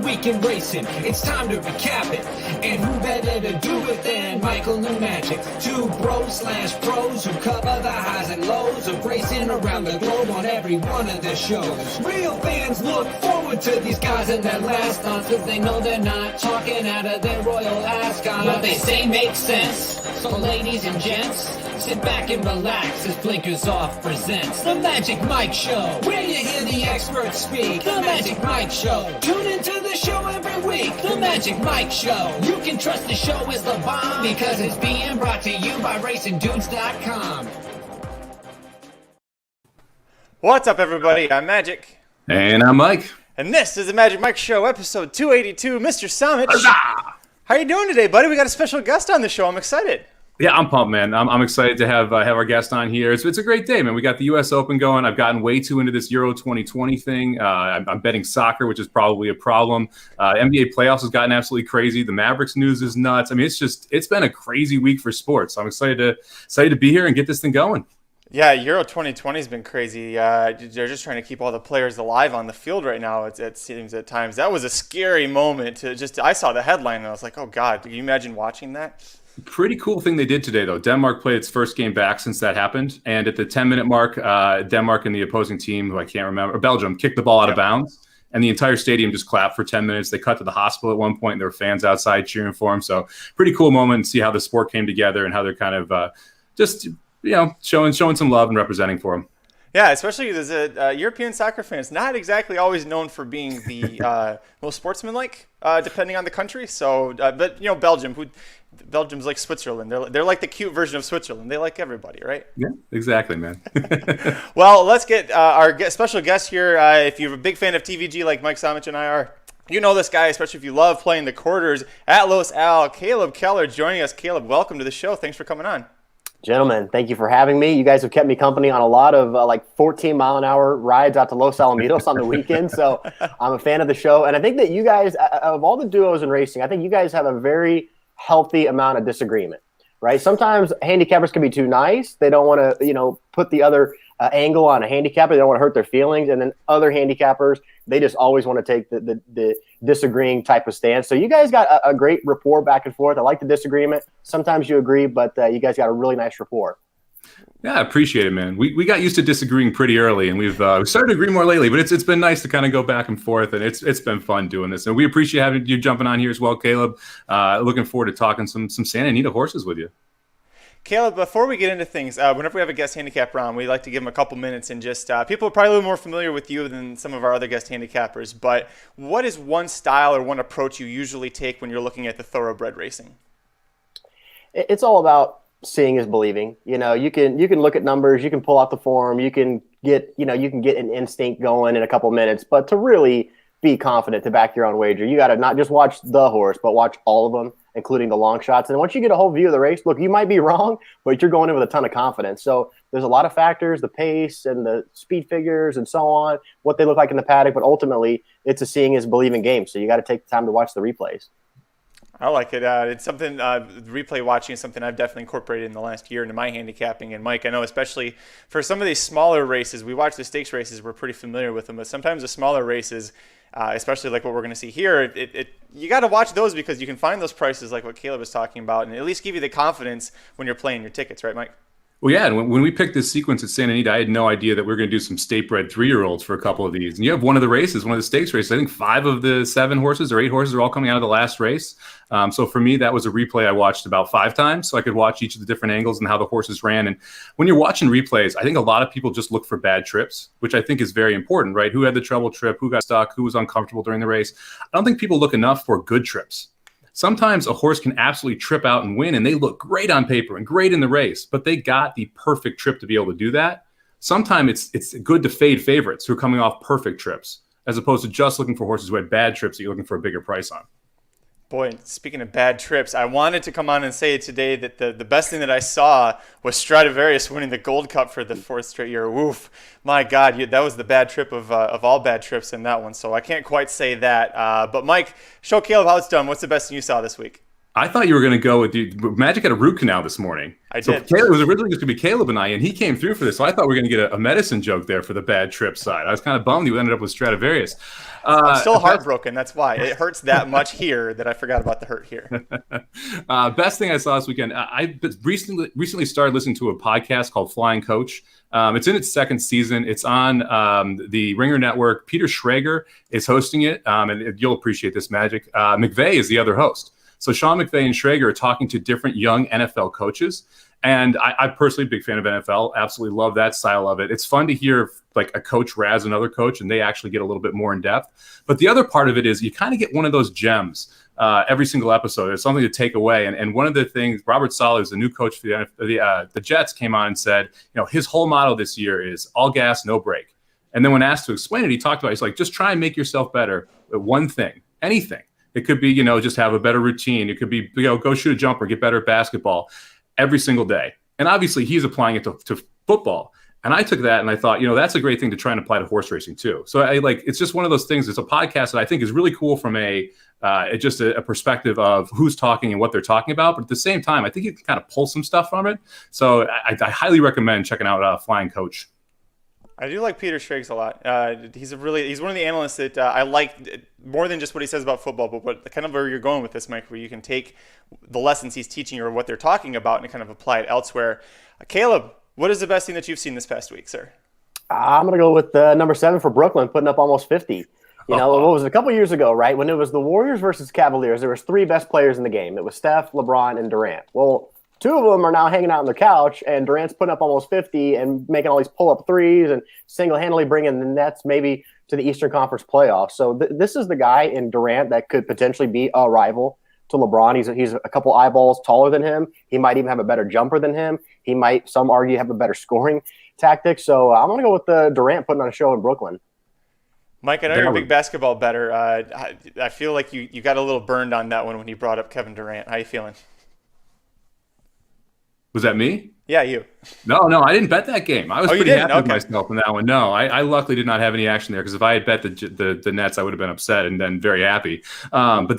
week in racing. It's time to recap it. And who better to do it than Michael and Magic? Two bros/pros who cover the highs and lows of racing around the globe on every one of their shows. Real fans look forward to these guys and their last thoughts, cause they know they're not talking out of their royal ascot. What they say makes sense. So ladies and gents, sit back and relax as Blinkers Off presents The Magic Mike Show, where you hear the experts speak. The Magic Mike Show. Tune into the show every week. The Magic Mike Show. You can trust the show is the bomb because it's being brought to you by RacingDudes.com. What's up, everybody? I'm Magic. And I'm Mike. And this is The Magic Mike Show, episode 282. Mr. Summit. How you doing today, buddy? We got a special guest on the show. I'm excited. Yeah, I'm pumped, man. I'm excited to have our guest on here. It's a great day, man. We got the U.S. Open going. I've gotten way too into this Euro 2020 thing. I'm betting soccer, which is probably a problem. NBA playoffs has gotten absolutely crazy. The Mavericks news is nuts. I mean, it's been a crazy week for sports. So I'm excited to be here and get this thing going. Yeah, Euro 2020 has been crazy. They're just trying to keep all the players alive on the field right now, it seems at times. That was a scary moment. I saw the headline and I was like, oh, God, can you imagine watching that? Pretty cool thing they did today, though. Denmark played its first game back since that happened. And at the 10-minute mark, Denmark and the opposing team, who I can't remember, or Belgium, kicked the ball out of bounds. And the entire stadium just clapped for 10 minutes. They cut to the hospital at one point, and there were fans outside cheering for him. So pretty cool moment to see how the sport came together and how they're kind of showing some love and representing for him. Yeah, especially as a European soccer fan, it's not exactly always known for being the most sportsmanlike, depending on the country. So, but Belgium's like Switzerland. They're like the cute version of Switzerland. They like everybody, right? Yeah, exactly, man. Well, let's get our special guest here. If you're a big fan of TVG like Mike Samich and I are, you know this guy, especially if you love playing the quarters at Los Al. Caleb Keller joining us. Caleb, welcome to the show. Thanks for coming on. Gentlemen, thank you for having me. You guys have kept me company on a lot of 14-mile-an-hour rides out to Los Alamitos on the weekend, so I'm a fan of the show. And I think that you guys, of all the duos in racing, I think you guys have a very healthy amount of disagreement, right? Sometimes handicappers can be too nice. They don't want to, put the other angle on a handicapper. They don't want to hurt their feelings. And then other handicappers, they just always want to take the disagreeing type of stance. So you guys got a great rapport back and forth. I like the disagreement. Sometimes you agree, but you guys got a really nice rapport. Yeah, I appreciate it, man. We got used to disagreeing pretty early, and we've started to agree more lately. But it's been nice to kind of go back and forth, and it's been fun doing this. And we appreciate having you jumping on here as well, Caleb. Looking forward to talking some Santa Anita horses with you. Caleb, before we get into things, whenever we have a guest handicapper on, we like to give them a couple minutes and just people are probably a little more familiar with you than some of our other guest handicappers. But what is one style or one approach you usually take when you're looking at the thoroughbred racing? It's all about seeing is believing. You can look at numbers, you can pull out the form, you can get an instinct going in a couple minutes. But to really be confident to back your own wager, you got to not just watch the horse, but watch all of them, including the long shots. And once you get a whole view of the race, look, you might be wrong, but you're going in with a ton of confidence. So there's a lot of factors, the pace and the speed figures and so on, what they look like in the paddock. But ultimately, it's a seeing is believing game. So you got to take the time to watch the replays. I like it. It's something, replay watching is something I've definitely incorporated in the last year into my handicapping. And Mike, I know especially for some of these smaller races, we watch the stakes races, we're pretty familiar with them, but sometimes the smaller races, especially like what we're going to see here, you got to watch those because you can find those prices like what Caleb was talking about and at least give you the confidence when you're playing your tickets, right, Mike? Well, yeah, and when we picked this sequence at Santa Anita, I had no idea that we were going to do some state-bred 3-year-olds for a couple of these. And you have one of the stakes races, I think 5 of the 7 horses or 8 horses are all coming out of the last race. So for me, that was a replay I watched about 5 times, so I could watch each of the different angles and how the horses ran. And when you're watching replays, I think a lot of people just look for bad trips, which I think is very important, right? Who had the treble trip, who got stuck, who was uncomfortable during the race. I don't think people look enough for good trips. Sometimes a horse can absolutely trip out and win, and they look great on paper and great in the race, but they got the perfect trip to be able to do that. Sometimes it's good to fade favorites who are coming off perfect trips, as opposed to just looking for horses who had bad trips that you're looking for a bigger price on. Boy, speaking of bad trips, I wanted to come on and say today that the best thing that I saw was Stradivarius winning the Gold Cup for the 4th straight year. Oof, my God, that was the bad trip of all bad trips in that one. So I can't quite say that. But Mike, show Caleb how it's done. What's the best thing you saw this week? I thought you were going to go with the Magic had a root canal this morning. I did. Caleb, it was originally just going to be Caleb and I, and he came through for this. So I thought we were going to get a medicine joke there for the bad trip side. I was kind of bummed you ended up with Stradivarius. I'm still heartbroken. That's why it hurts that much here that I forgot about the hurt here. Best thing I saw this weekend. I recently started listening to a podcast called Flying Coach. It's in its second season. It's on the Ringer Network. Peter Schrager is hosting it, and you'll appreciate this, Magic. McVay is the other host. So Sean McVay and Schrager are talking to different young NFL coaches. And I personally, big fan of NFL, absolutely love that style of it. It's fun to hear like a coach razz another coach, and they actually get a little bit more in depth. But the other part of it is you kind of get one of those gems every single episode. It's something to take away. And one of the things, Robert Saleh, the new coach for the Jets, came on and said, his whole motto this year is all gas, no brake. And then when asked to explain it, he talked about, he's like, just try and make yourself better at one thing, anything. It could be, just have a better routine. It could be, go shoot a jumper, get better at basketball every single day. And obviously he's applying it to football. And I took that and I thought, that's a great thing to try and apply to horse racing too. So it's just one of those things. It's a podcast that I think is really cool from a perspective of who's talking and what they're talking about. But at the same time, I think you can kind of pull some stuff from it. So I highly recommend checking out Flying Coach. I do like Peter Schrager a lot. He's one of the analysts that I like more than just what he says about football, but what kind of where you're going with this, Mike, where you can take the lessons he's teaching or what they're talking about and kind of apply it elsewhere. Caleb, what is the best thing that you've seen this past week, sir? I'm going to go with number 7 for Brooklyn, putting up almost 50. What was it, a couple years ago, right? When it was the Warriors versus Cavaliers, there was 3 best players in the game. It was Steph, LeBron, and Durant. Well, 2 of them are now hanging out on the couch, and Durant's putting up almost 50 and making all these pull-up threes and single-handedly bringing the Nets maybe to the Eastern Conference playoffs. So this is the guy in Durant that could potentially be a rival to LeBron. He's a couple eyeballs taller than him. He might even have a better jumper than him. He might, some argue, have a better scoring tactic. So I'm going to go with Durant putting on a show in Brooklyn. Mike, I know you're a big basketball bettor. I feel like you got a little burned on that one when you brought up Kevin Durant. How you feeling? Was that me? Yeah, you. No, I didn't bet that game. I was pretty happy with Okay. myself in that one. No, I luckily did not have any action there because if I had bet the Nets, I would have been upset and then very happy. But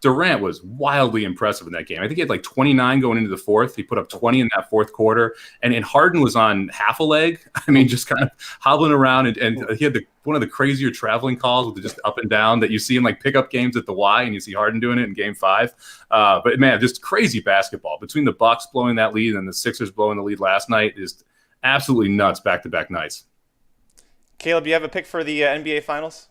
Durant was wildly impressive in that game. I think he had like 29 going into the fourth. He put up 20 in that fourth quarter. And Harden was on half a leg. I mean, just kind of hobbling around. And he had one of the crazier traveling calls with just up and down that you see in like pickup games at the Y, and you see Harden doing it in Game 5. But man, just crazy basketball between the Bucks blowing that lead and the Sixers blowing the lead last night is absolutely nuts back-to-back nights. Caleb, do you have a pick for the NBA Finals?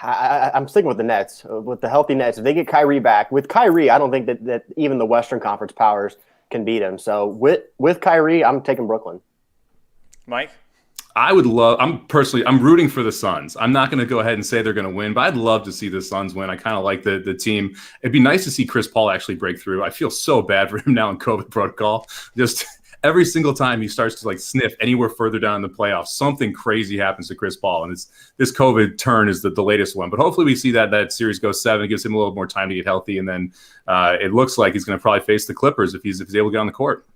I'm sticking with the Nets, with the healthy Nets. If they get Kyrie back, with Kyrie, I don't think that even the Western Conference powers can beat him. So with Kyrie, I'm taking Brooklyn. Mike? I'm rooting for the Suns. I'm not going to go ahead and say they're going to win, but I'd love to see the Suns win. I kind of like the team. It'd be nice to see Chris Paul actually break through. I feel so bad for him now in COVID protocol. Just every single time he starts to like sniff anywhere further down in the playoffs, something crazy happens to Chris Paul. And this COVID turn is the latest one. But hopefully we see that series go 7. It gives him a little more time to get healthy. And then it looks like he's going to probably face the Clippers if he's able to get on the court.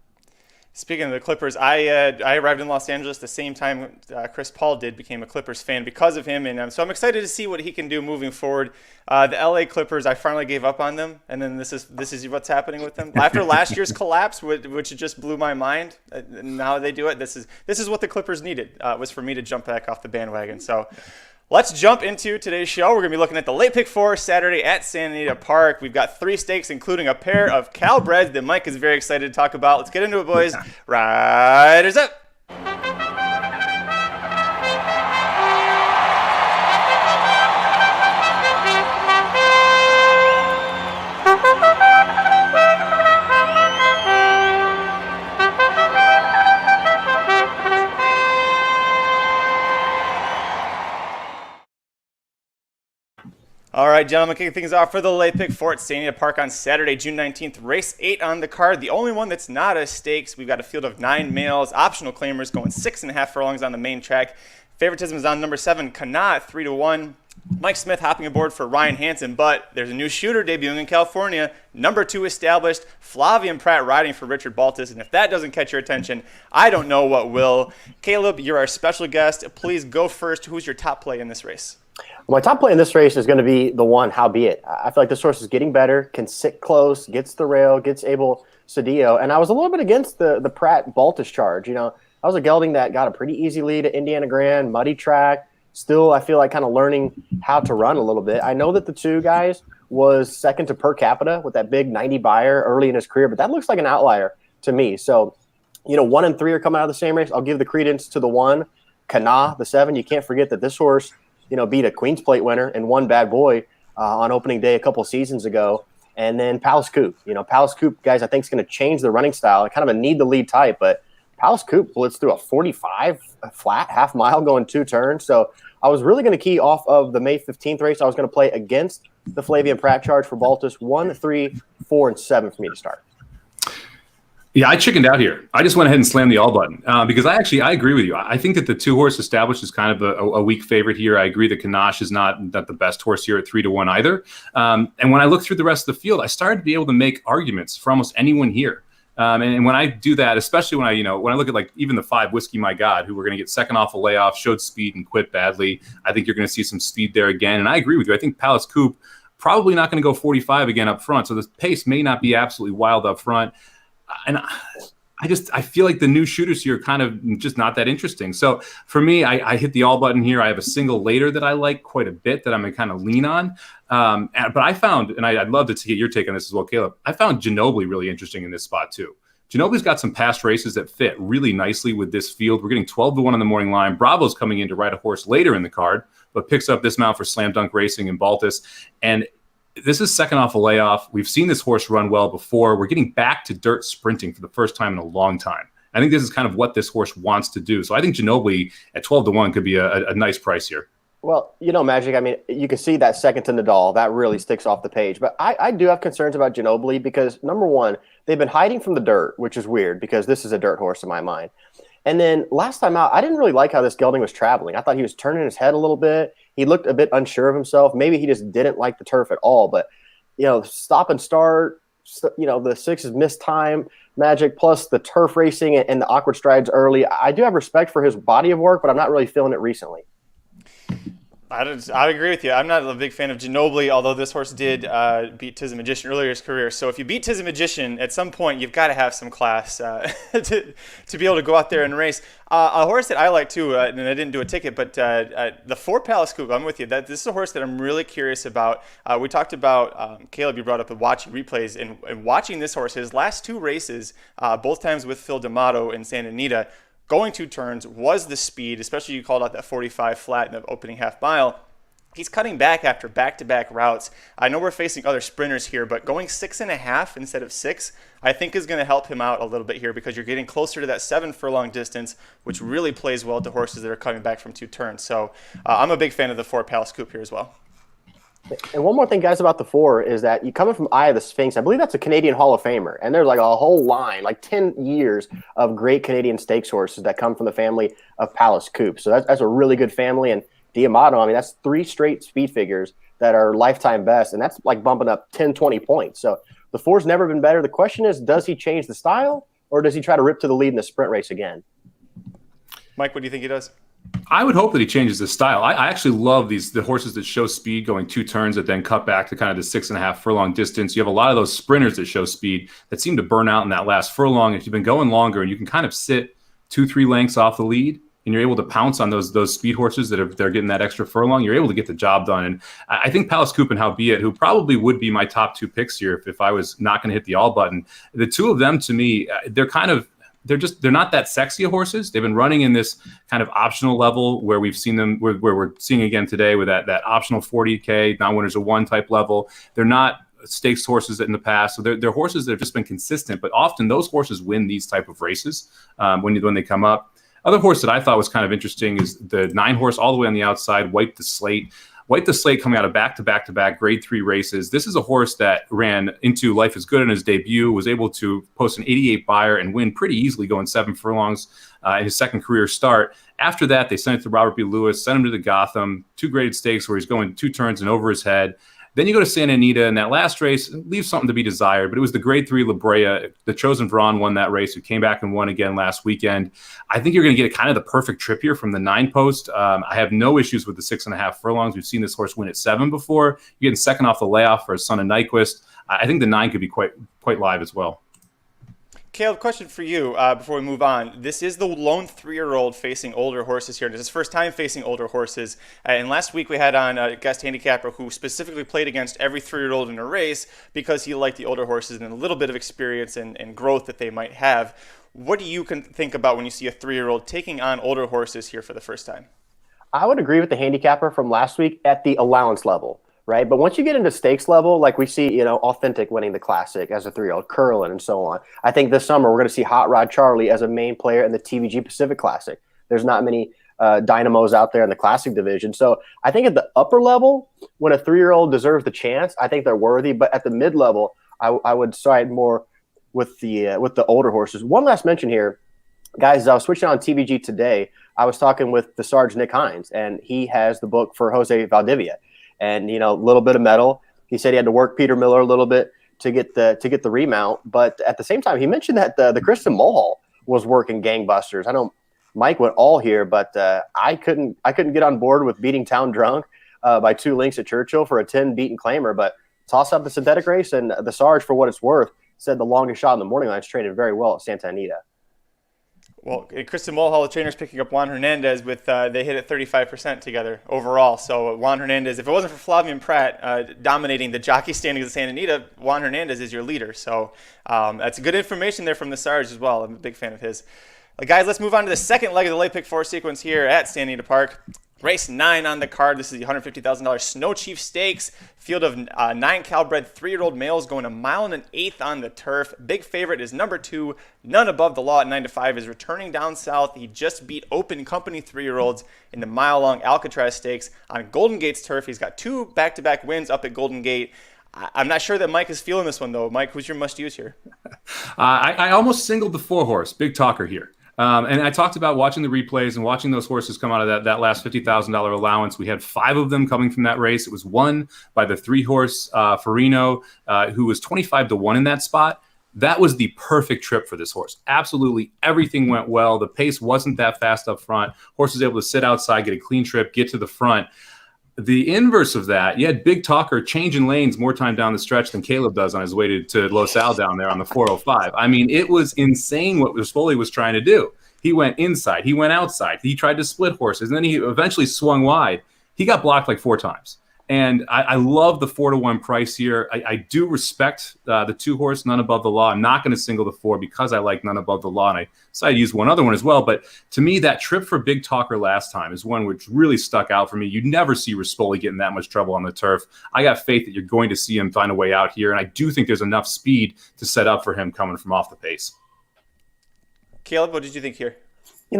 Speaking of the Clippers, I arrived in Los Angeles the same time Chris Paul did, became a Clippers fan because of him, and so I'm excited to see what he can do moving forward. The LA Clippers, I finally gave up on them, and then this is what's happening with them after last year's collapse, which just blew my mind. Now they do it. This is what the Clippers needed, was for me to jump back off the bandwagon. So. Let's jump into today's show. We're going to be looking at the late pick 4 Saturday at Santa Anita Park. We've got 3 stakes, including a pair of Calbreds that Mike is very excited to talk about. Let's get into it, boys. Riders up. All right, gentlemen, kicking things off for the late pick 4 at Santa Anita Park on Saturday, June 19th. Race 8 on the card, the only one that's not a stakes. We've got a field of 9 males, optional claimers going 6.5 furlongs on the main track. Favoritism is on number 7, Kana, 3-1. Mike Smith hopping aboard for Ryan Hansen, but there's a new shooter debuting in California. Number 2 established, Flavian Pratt riding for Richard Baltus, and if that doesn't catch your attention, I don't know what will. Caleb, you're our special guest. Please go first. Who's your top play in this race? My top play in this race is going to be the one, Howbeit. I feel like this horse is getting better, can sit close, gets the rail, gets able Cedillo. And I was a little bit against the Pratt Baltus charge. You know, I was a gelding that got a pretty easy lead at Indiana Grand, muddy track. Still, I feel like kind of learning how to run a little bit. I know that the two guys was second to per capita with that big 90 buyer early in his career, but that looks like an outlier to me. So, you know, 1 and 3 are coming out of the same race. I'll give the credence to the 1, Kana, the 7. You can't forget that this horse, you know, beat a Queen's Plate winner and won Bad Boy on opening day a couple seasons ago. And then Palace Coupe. You know, Palace Coupe, guys, I think is going to change the running style. Kind of a need-the-lead type, but Palace Coupe blitzed through a 45 flat, half mile going 2 turns. So I was really going to key off of the May 15th race. I was going to play against the Flavian Pratt charge for Baltus. 1, 3, 4, and 7 for me to start. Yeah, I chickened out here. I just went ahead and slammed the all button because I agree with you. I think that the 2-horse established is kind of a weak favorite here. I agree that Kanash is not the best horse here at 3-1 either. And when I look through the rest of the field, I started to be able to make arguments for almost anyone here. And when I do that, especially when I look at like even the 5 Whiskey My God, who were going to get second off a layoff, showed speed and quit badly. I think you're going to see some speed there again. And I agree with you. I think Palace Coupe probably not going to go 45 again up front. So the pace may not be absolutely wild up front. And I feel like the new shooters here are kind of just not that interesting. So for me, I hit the all button here. I have a single later that I like quite a bit that I'm going to kind of lean on. But I found, and I'd love to get your take on this as well, Caleb, I found Ginobili really interesting in this spot too. Ginobili's got some past races that fit really nicely with this field. We're getting 12-1 on the morning line. Bravo's coming in to ride a horse later in the card, but picks up this mount for Slam Dunk Racing in Baltus. And this is second off a layoff. We've seen this horse run well before. We're getting back to dirt sprinting for the first time in a long time. I think this is kind of what this horse wants to do. So I think Ginobili at 12-1 could be a nice price here. Well, you know, Magic, I mean, you can see that second to Nadal. That really sticks off the page. But I do have concerns about Ginobili because, number one, they've been hiding from the dirt, which is weird because this is a dirt horse in my mind. And then last time out, I didn't really like how this gelding was traveling. I thought he was turning his head a little bit. He looked a bit unsure of himself. Maybe he just didn't like the turf at all. But, you know, stop and start, you know, the 6 is missed time Magic, plus the turf racing and the awkward strides early. I do have respect for his body of work, but I'm not really feeling it recently. I agree with you. I'm not a big fan of Ginobili, although this horse did beat Tiz the Magician earlier in his career. So if you beat Tiz the Magician, at some point you've got to have some class to be able to go out there and race. A horse that I like too, and I didn't do a ticket, but the 4 Palace Coupe, I'm with you. This is a horse that I'm really curious about. We talked about, Caleb, you brought up the watching replays, and watching this horse, his last 2 races, both times with Phil D'Amato and Santa Anita, going 2 turns was the speed, especially you called out that 45 flat in the opening half mile. He's cutting back after back-to-back routes. I know we're facing other sprinters here, but going 6.5 instead of 6, I think is going to help him out a little bit here because you're getting closer to that 7 furlong distance, which really plays well to horses that are coming back from 2 turns. So I'm a big fan of the 4 Palace Coupe here as well. And one more thing, guys, about the 4 is that you coming from Eye of the Sphinx, I believe that's a Canadian Hall of Famer. And there's like a whole line, like 10 years of great Canadian stakes horses that come from the family of Palace Coupe. So that's a really good family. And D'Amato, I mean, that's 3 straight speed figures that are lifetime best. And that's like bumping up 10, 20 points. So the 4's never been better. The question is, does he change the style or does he try to rip to the lead in the sprint race again? Mike, what do you think he does? I would hope that he changes his style. I actually love the horses that show speed going 2 turns that then cut back to kind of the 6.5 furlong distance. You have a lot of those sprinters that show speed that seem to burn out in that last furlong. If you've been going longer and you can kind of sit 2-3 lengths off the lead and you're able to pounce on those speed horses they're getting that extra furlong, you're able to get the job done. And I think Palace Coupe and Howbeit, who probably would be my top 2 picks here if I was not going to hit the all button, the 2 of them to me, they're not that sexy of horses. They've been running in this kind of optional level where we've seen them, where we're seeing again today with that optional 40K, non-winners of 1 type level. They're not stakes horses in the past. So they're horses that have just been consistent, but often those horses win these type of races when they come up. Other horse that I thought was kind of interesting is the 9 horse all the way on the outside, Wipe the Slate. Wipe the Slate coming out of back-to-back grade 3 races. This is a horse that ran into Life is Good in his debut, was able to post an 88 buyer and win pretty easily going 7 furlongs in his second career start. After that, they sent it to Robert B. Lewis, sent him to the Gotham, 2 graded stakes where he's going 2 turns and over his head. Then you go to Santa Anita, and that last race leaves something to be desired, but it was the grade 3 La Brea. The Chosen Brawn won that race, who came back and won again last weekend. I think you're going to get kind of the perfect trip here from the 9 post. I have no issues with the 6.5 furlongs. We've seen this horse win at 7 before. You're getting second off the layoff for Son of Nyquist. I think the 9 could be quite live as well. Caleb, question for you before we move on. This is the lone 3-year-old facing older horses here. This is his first time facing older horses. And last week we had on a guest handicapper who specifically played against every 3-year-old in a race because he liked the older horses and a little bit of experience and growth that they might have. What do you think about when you see a 3-year-old taking on older horses here for the first time? I would agree with the handicapper from last week at the allowance level. Right. But once you get into stakes level, like we see, Authentic winning the Classic as a 3-year-old, Curlin and so on. I think this summer we're going to see Hot Rod Charlie as a main player in the TVG Pacific Classic. There's not many dynamos out there in the Classic division. So I think at the upper level, when a 3-year-old deserves the chance, I think they're worthy. But at the mid level, I would side more with the older horses. One last mention here, guys. I was switching on TVG today. I was talking with the Sarge Nick Hines, and he has the book for Jose Valdivia. And, a little bit of metal. He said he had to work Peter Miller a little bit to get the remount. But at the same time, he mentioned that the Kristen Mulhall was working gangbusters. I know Mike went all here, but I couldn't get on board with beating Town Drunk by 2 lengths at Churchill for a 10 beaten claimer. But toss up the synthetic race, and the Sarge, for what it's worth, said the longest shot in the morning line's traded very well at Santa Anita. Well, Kristen Mulhall, the trainer's picking up Juan Hernandez with they hit at 35% together overall. So Juan Hernandez, if it wasn't for Flavian Pratt dominating the jockey standings of Santa Anita, Juan Hernandez is your leader. So that's good information there from the Sarge as well. I'm a big fan of his. Guys, let's move on to the second leg of the late pick 4 sequence here at Santa Anita Park. Race 9 on the card. This is the $150,000 Snow Chief Stakes. Field of 9 Calbred 3-year-old males going 1 1/8 miles on the turf. Big favorite is number 2, None Above the Law at 9-5, is returning down south. He just beat Open Company 3-year-olds in the mile-long Alcatraz Stakes on Golden Gate's turf. He's got 2 back-to-back wins up at Golden Gate. I'm not sure that Mike is feeling this one, though. Mike, who's your must-use here? I almost singled the 4-horse, Big Talker here. And I talked about watching the replays and watching those horses come out of that last $50,000 allowance. We had 5 of them coming from that race. It was won by the 3-horse Farino, who was 25-1 in that spot. That was the perfect trip for this horse. Absolutely everything went well. The pace wasn't that fast up front. Horse was able to sit outside, get a clean trip, get to the front. The inverse of that, you had Big Talker changing lanes more time down the stretch than Caleb does on his way to Los Al down there on the 405. I mean, it was insane what Rispoli was trying to do. He went inside. He went outside. He tried to split horses, and then he eventually swung wide. He got blocked like 4 times. And I love the 4-1 price here. I do respect the 2-horse, None Above the Law. I'm not going to single the 4 because I like None Above the Law, and I decided to use one other one as well. But to me, that trip for Big Talker last time is one which really stuck out for me. You never see Rispoli getting that much trouble on the turf. I got faith that you're going to see him find a way out here, and I do think there's enough speed to set up for him coming from off the pace. Caleb, what did you think here?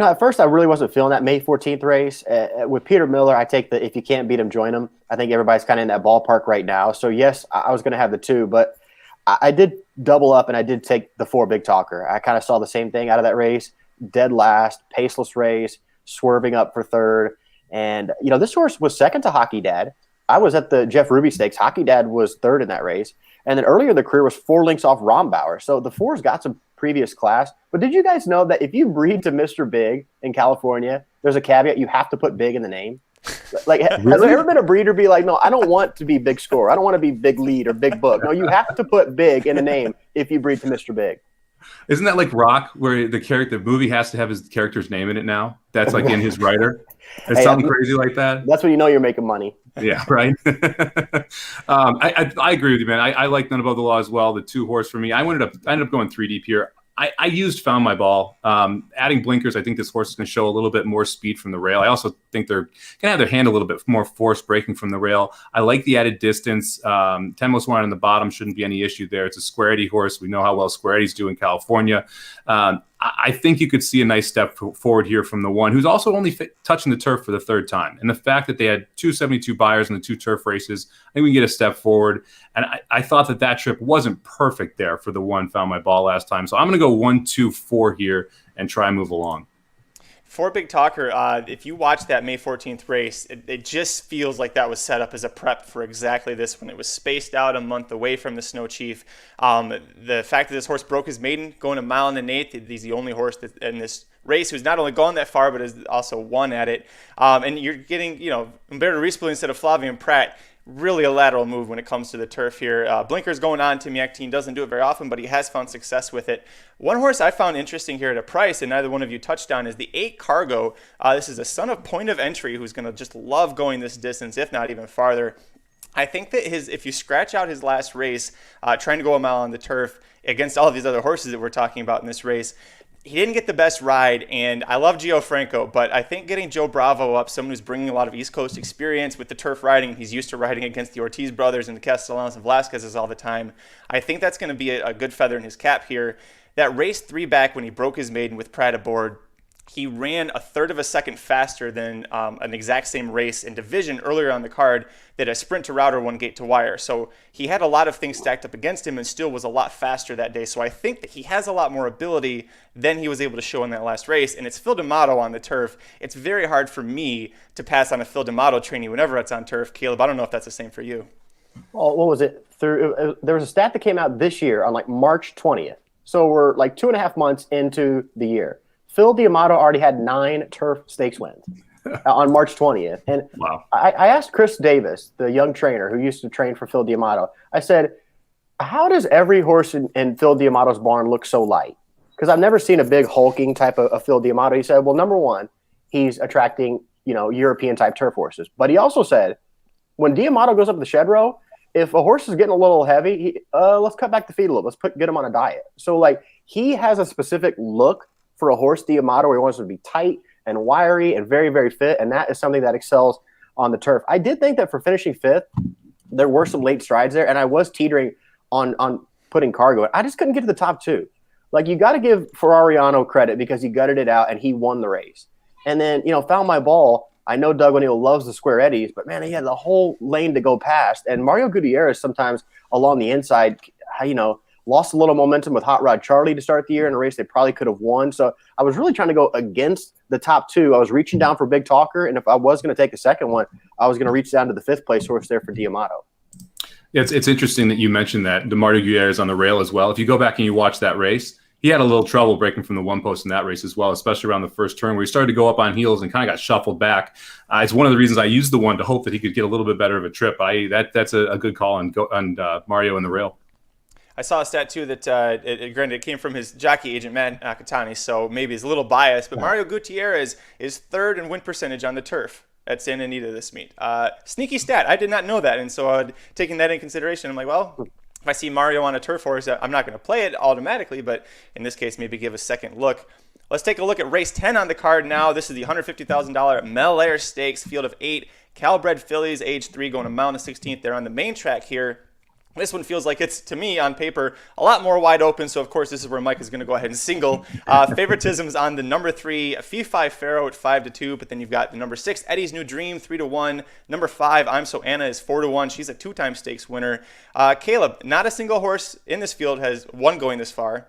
At first I really wasn't feeling that May 14th race. With Peter Miller, I take the if you can't beat him, join him. I think everybody's kind of in that ballpark right now. So, yes, I was going to have the 2, but I did double up and I did take the 4 Big Talker. I kind of saw the same thing out of that race. Dead last, paceless race, swerving up for 3rd. And, this horse was second to Hockey Dad. I was at the Jeff Ruby Stakes. Hockey Dad was 3rd in that race. And then earlier in the career was 4 lengths off Rombauer. So the 4's got some previous class. But did you guys know that if you breed to Mr. Big in California, there's a caveat, you have to put Big in the name? Like, has there ever been a breeder be like, no, I don't want to be Big Score. I don't want to be Big Lead or Big Book. No, you have to put Big in the name if you breed to Mr. Big. Isn't that like Rock, where the movie has to have his character's name in it now? That's like in his writer. It's something crazy like that. That's when you know you're making money. Yeah, right. I agree with you, man. I like None Above the Law as well. The 2-horse for me. I ended up going 3 deep here. I used Found My Ball. Adding blinkers, I think this horse is going to show a little bit more speed from the rail. I also think they're going to have their hand a little bit more force breaking from the rail. I like the added distance. 10 most wanted on the bottom shouldn't be any issue there. It's a Square Eddie horse. We know how well Square Eddies do in California. I think you could see a nice step forward here from the 1, who's also only touching the turf for the 3rd time. And the fact that they had 272 buyers in the 2 turf races, I think we can get a step forward. And I thought that trip wasn't perfect there for the 1 Found My Ball last time. So I'm going to go 1, 2, 4 here and try and move along. For Big Talker, if you watch that May 14th race, it just feels like that was set up as a prep for exactly this one. It was spaced out a month away from the Snow Chief. The fact that this horse broke his maiden going a mile and an eighth, he's the only horse in this race who's not only gone that far, but has also won at it. And you're getting, Umberto Rispoli instead of Flavian Prat. Really a lateral move when it comes to the turf here. Blinkers going on. Timmy Actine doesn't do it very often, but he has found success with it. One horse I found interesting here at a price, and neither one of you touched on, is the 8 Cargo. This is a son of Point of Entry who's going to just love going this distance, if not even farther. I think that if you scratch out his last race, trying to go a mile on the turf against all of these other horses that we're talking about in this race, he didn't get the best ride, and I love Gio Franco, but I think getting Joe Bravo up, someone who's bringing a lot of East Coast experience with the turf riding, he's used to riding against the Ortiz brothers and the Castellanos and Velasquez's all the time. I think that's going to be a good feather in his cap here. That race 3 back when he broke his maiden with Pratt aboard, he ran a third of a second faster than an exact same race in division earlier on the card that a sprint to router, 1 gate to wire. So he had a lot of things stacked up against him and still was a lot faster that day. So I think that he has a lot more ability than he was able to show in that last race. And it's Phil D'Amato on the turf. It's very hard for me to pass on a Phil D'Amato trainee whenever it's on turf. Caleb, I don't know if that's the same for you. Well, what was it? There was a stat that came out this year on like March 20th. So we're like 2.5 months into the year. Phil D'Amato already had 9 turf stakes wins on March 20th. And wow. I asked Chris Davis, the young trainer who used to train for Phil D'Amato, I said, how does every horse in Phil D'Amato's barn look so light? Because I've never seen a big hulking type of Phil D'Amato. He said, well, number one, he's attracting, European type turf horses. But he also said, when D'Amato goes up the shed row, if a horse is getting a little heavy, let's cut back the feed a little. Let's get him on a diet. So like he has a specific look for a horse, D'Amato, where he wants to be tight and wiry and very, very fit, and that is something that excels on the turf. I did think that for finishing 5th, there were some late strides there, and I was teetering on putting Cargo in. I just couldn't get to the top 2. Like, you got to give Ferrariano credit because he gutted it out and he won the race. And then, Found My Ball, I know Doug O'Neill loves the square eddies, but, man, he had the whole lane to go past. And Mario Gutierrez sometimes along the inside, lost a little momentum with Hot Rod Charlie to start the year in a race they probably could have won. So I was really trying to go against the top 2. I was reaching down for Big Talker, and if I was going to take a second one, I was going to reach down to the 5th place horse there for D'Amato. Yeah, it's interesting that you mentioned that DeMario Gutierrez on the rail as well. If you go back and you watch that race, he had a little trouble breaking from the 1 post in that race as well, especially around the first turn where he started to go up on heels and kind of got shuffled back. It's one of the reasons I used the 1 to hope that he could get a little bit better of a trip. That's a good call on Mario in the rail. I saw a stat, too, that granted it came from his jockey agent, Matt Nakatani, so maybe he's a little biased, but Mario Gutierrez is 3rd in win percentage on the turf at Santa Anita this meet. Sneaky stat. I did not know that, and so taking that in consideration, I'm like, well, if I see Mario on a turf horse, I'm not going to play it automatically, but in this case, maybe give a second look. Let's take a look at race 10 on the card now. This is the $150,000 Melair Stakes, field of 8, Calbred fillies, age 3, going a mile and a 16th. They're on the main track here. This one feels like it's, to me, on paper, a lot more wide open. So, of course, this is where Mike is going to go ahead and single. Favoritism is on the number 3, Fee 5 Pharaoh at 5-2. But then you've got the number 6, Eddie's New Dream, 3-1. Number 5, I'm So Anna, is 4-1. She's a 2-time stakes winner. Caleb, not a single horse in this field has won going this far.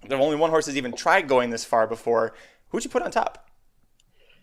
There's only one horse has even tried going this far before. Who'd you put on top?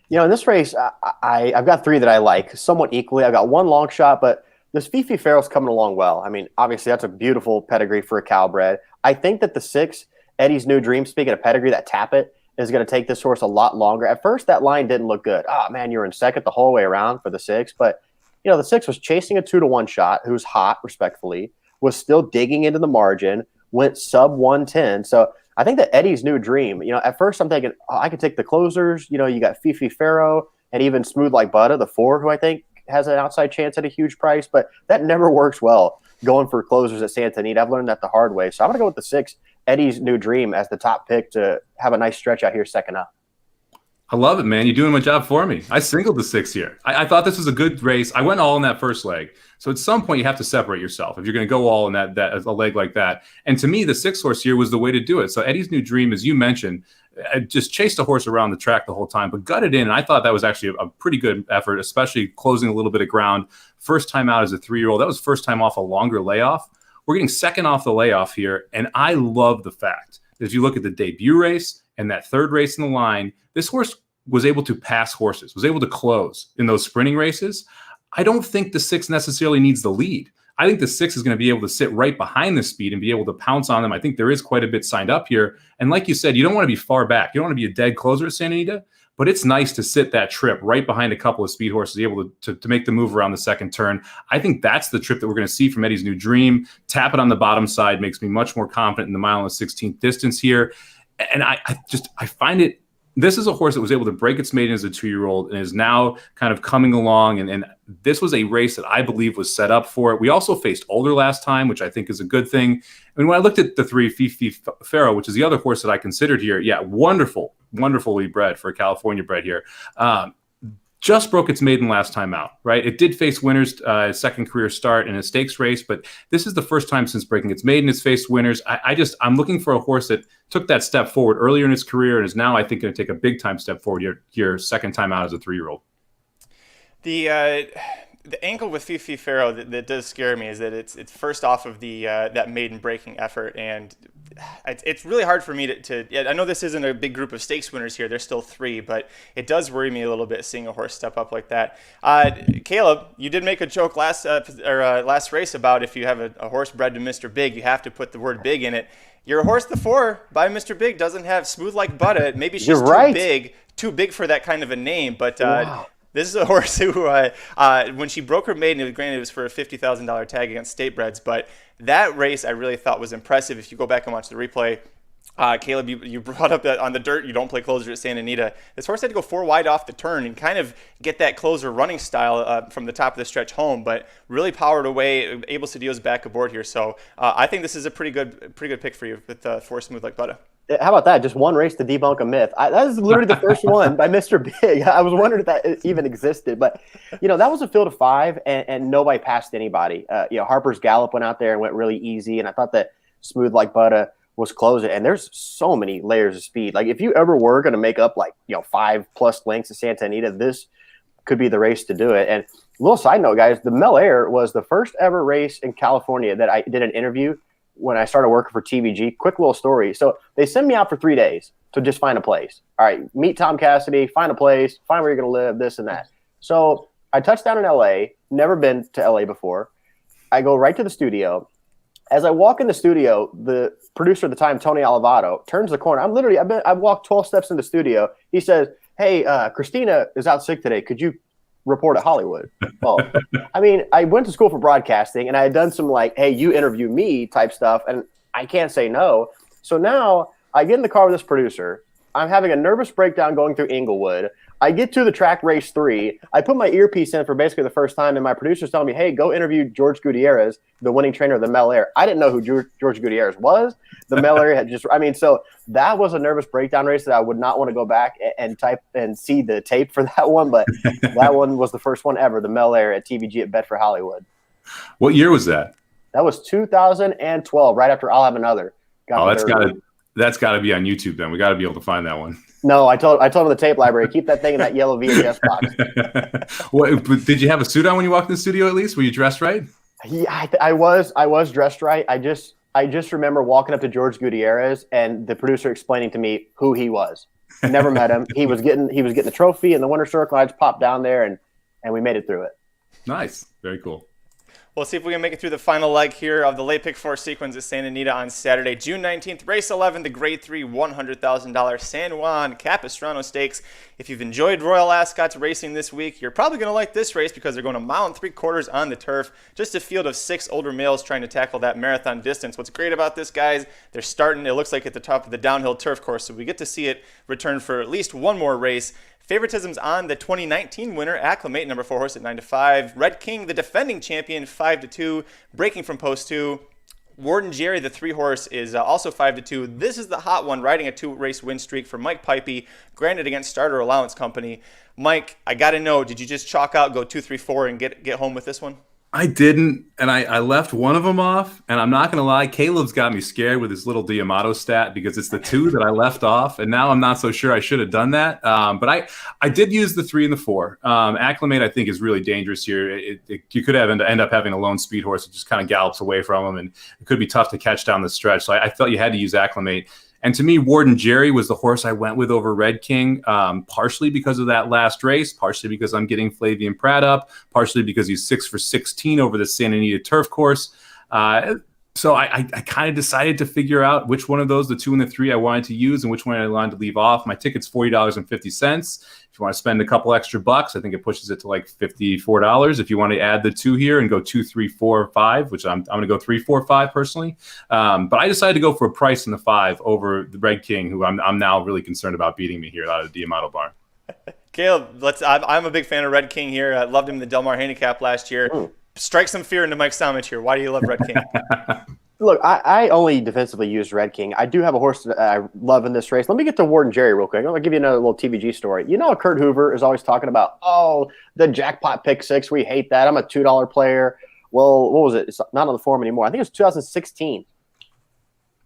In this race, I've got 3 that I like somewhat equally. I've got 1 long shot, but this Fifi Farrell's coming along well. I mean, obviously, that's a beautiful pedigree for a Calbred. I think that the 6, Eddie's New Dream, speaking of pedigree, that Tappet is going to take this horse a lot longer. At first, that line didn't look good. Oh, man, you were in second the whole way around for the 6. But, the 6 was chasing a 2-1 shot, who's hot, respectfully, was still digging into the margin, went sub 110. So I think that Eddie's New Dream, at first I'm thinking, I could take the closers. You got Fifi Farrow and even Smooth Like Butter, the 4, who I think has an outside chance at a huge price, but that never works well going for closers at Santa Anita. I've learned that the hard way. So I'm going to go with the 6, Eddie's New Dream, as the top pick to have a nice stretch out here second up. I love it, man. You're doing my job for me. I singled the 6 here. I thought this was a good race. I went all in that first leg. So at some point you have to separate yourself if you're going to go all in that a leg like that. And to me, the 6 horse here was the way to do it. So Eddie's New Dream, as you mentioned, just chased a horse around the track the whole time, but gutted in. And I thought that was actually a pretty good effort, especially closing a little bit of ground. First time out as a 3-year-old. That was first time off a longer layoff. We're getting second off the layoff here. And I love the fact that if you look at the debut race and that 3rd race in the line, this horse was able to pass horses, was able to close in those sprinting races, I don't think the 6 necessarily needs the lead. I think the 6 is going to be able to sit right behind the speed and be able to pounce on them. I think there is quite a bit signed up here. And like you said, you don't want to be far back. You don't want to be a dead closer at Santa Anita, but it's nice to sit that trip right behind a couple of speed horses, able to make the move around the second turn. I think that's the trip that we're going to see from Eddie's New Dream. Tap it on the bottom side makes me much more confident in the mile and 16th distance here. And I find it, this is a horse that was able to break its maiden as a 2-year-old and is now kind of coming along. And this was a race that I believe was set up for it. We also faced older last time, which I think is a good thing. I mean, when I looked at the 3 Fifi Pharaoh, which is the other horse that I considered here, yeah, wonderfully bred for a California bred here. Just broke its maiden last time out, right? It did face winners, second career start in a stakes race, but this is the first time since breaking its maiden it's faced winners. I'm looking for a horse that took that step forward earlier in his career and is now, I think, going to take a big time step forward your second time out as a 3-year-old. The angle with Fifi Pharaoh that does scare me is that it's first off of the that maiden breaking effort, and it's really hard for me to I know this isn't a big group of stakes winners here. There's still 3, but it does worry me a little bit seeing a horse step up like that. Caleb, you did make a joke last race about if you have a horse bred to Mr. Big, you have to put the word big in it. Your horse, the 4 by Mr. Big, doesn't have Smooth Like Butter. Maybe she's too big for that kind of a name, but wow. This is a horse who, when she broke her maiden, it was for a $50,000 tag against state breds, but that race I really thought was impressive. If you go back and watch the replay, Caleb, you brought up that on the dirt, you don't play closer at Santa Anita. This horse had to go 4 wide off the turn and kind of get that closer running style from the top of the stretch home, but really powered away, able to deal back aboard here. So I think this is a pretty good pick for you with 4 Smooth Like Butter. How about that? Just one race to debunk a myth. That is literally the first one by Mr. Big. I was wondering if that even existed, but that was a field of 5, and nobody passed anybody. Harper's Gallop went out there and went really easy, and I thought that Smooth Like Butter was closing. And there's so many layers of speed. Like if you ever were going to make up 5+ lengths of Santa Anita, this could be the race to do it. And a little side note, guys, the Melair was the first ever race in California that I did an interview when I started working for TVG. Quick little story. So they send me out for 3 days to just find a place. All right, meet Tom Cassidy, find a place, find where you're going to live, this and that. So I touched down in LA, never been to LA before. I go right to the studio. As I walk in the studio, the producer at the time, Tony Olivato, turns the corner. I've walked 12 steps in the studio. He says, "Hey, Christina is out sick today. Could you report at Hollywood?" Well, I mean, I went to school for broadcasting, and I had done some hey, you interview me type stuff, and I can't say no. So now I get in the car with this producer. I'm having a nervous breakdown going through Inglewood. I get to the track race 3. I put my earpiece in for basically the first time, and my producer's telling me, "Hey, go interview George Gutierrez, the winning trainer of the Melair." I didn't know who George Gutierrez was. The Melair had so that was a nervous breakdown race that I would not want to go back and type and see the tape for that one, but that one was the first one ever, the Melair at TVG at Bedford Hollywood. What year was that? That was 2012, right after I'll Have Another. That's got to be on YouTube then. We got to be able to find that one. No, I told him the tape library, keep that thing in that yellow VHS box. Did you have a suit on when you walked in the studio at least? Were you dressed right? Yeah, I was dressed right. I just remember walking up to George Gutierrez and the producer explaining to me who he was. Never met him. He was getting the trophy in the winner's circle. I just popped down there and we made it through it. Nice. Very cool. We'll see if we can make it through the final leg here of the late pick 4 sequence at Santa Anita on Saturday, June 19th, race 11, the grade 3 $100,000 San Juan Capistrano Stakes. If you've enjoyed Royal Ascot's racing this week, you're probably going to like this race because they're going a 1 3/4 on the turf. Just a field of 6 older males trying to tackle that marathon distance. What's great about this, guys, they're starting, it looks like, at the top of the downhill turf course, so we get to see it return for at least one more race. Favoritism's on the 2019 winner, Acclimate, number 4 horse at 9-5. Red King, the defending champion, 5-2. Breaking from post 2. Warden Jerry, the 3 horse, is also 5-2. This is the hot one, riding a 2-race win streak for Mike Pipey, granted against Starter Allowance Company. Mike, I got to know, did you just chalk out, go 2, 3, 4, and get home with this one? I didn't, and I left one of them off, and I'm not going to lie, Caleb's got me scared with his little D'Amato stat because it's the 2 that I left off, and now I'm not so sure I should have done that. But I did use the 3 and the 4. Acclimate, I think, is really dangerous here. You could end up having a lone speed horse that just kind of gallops away from him, and it could be tough to catch down the stretch. So I felt you had to use Acclimate. And to me, Warden Jerry was the horse I went with over Red King, partially because of that last race, partially because I'm getting Flavian Pratt up, partially because he's 6 for 16 over the Santa Anita turf course. So I kind of decided to figure out which one of those, the 2 and the 3, I wanted to use and which one I wanted to leave off. My ticket's $40.50. If you want to spend a couple extra bucks, I think it pushes it to like $54. If you want to add the 2 here and go 2, 3, 4, 5, which I'm going to go 3, 4, 5 personally. But I decided to go for a price in the 5 over the Red King, who I'm now really concerned about beating me here out of the Diamato barn. Caleb, I'm a big fan of Red King here. I loved him in the Del Mar Handicap last year. Strike some fear into Mike Stomach here. Why do you love Red King? Look, I only defensively used Red King. I do have a horse that I love in this race. Let me get to Warden Jerry real quick. I'll give you another little TVG story. You know, Kurt Hoover is always talking about, the jackpot pick 6. We hate that. I'm a $2 player. Well, what was it? It's not on the form anymore. I think it was 2016.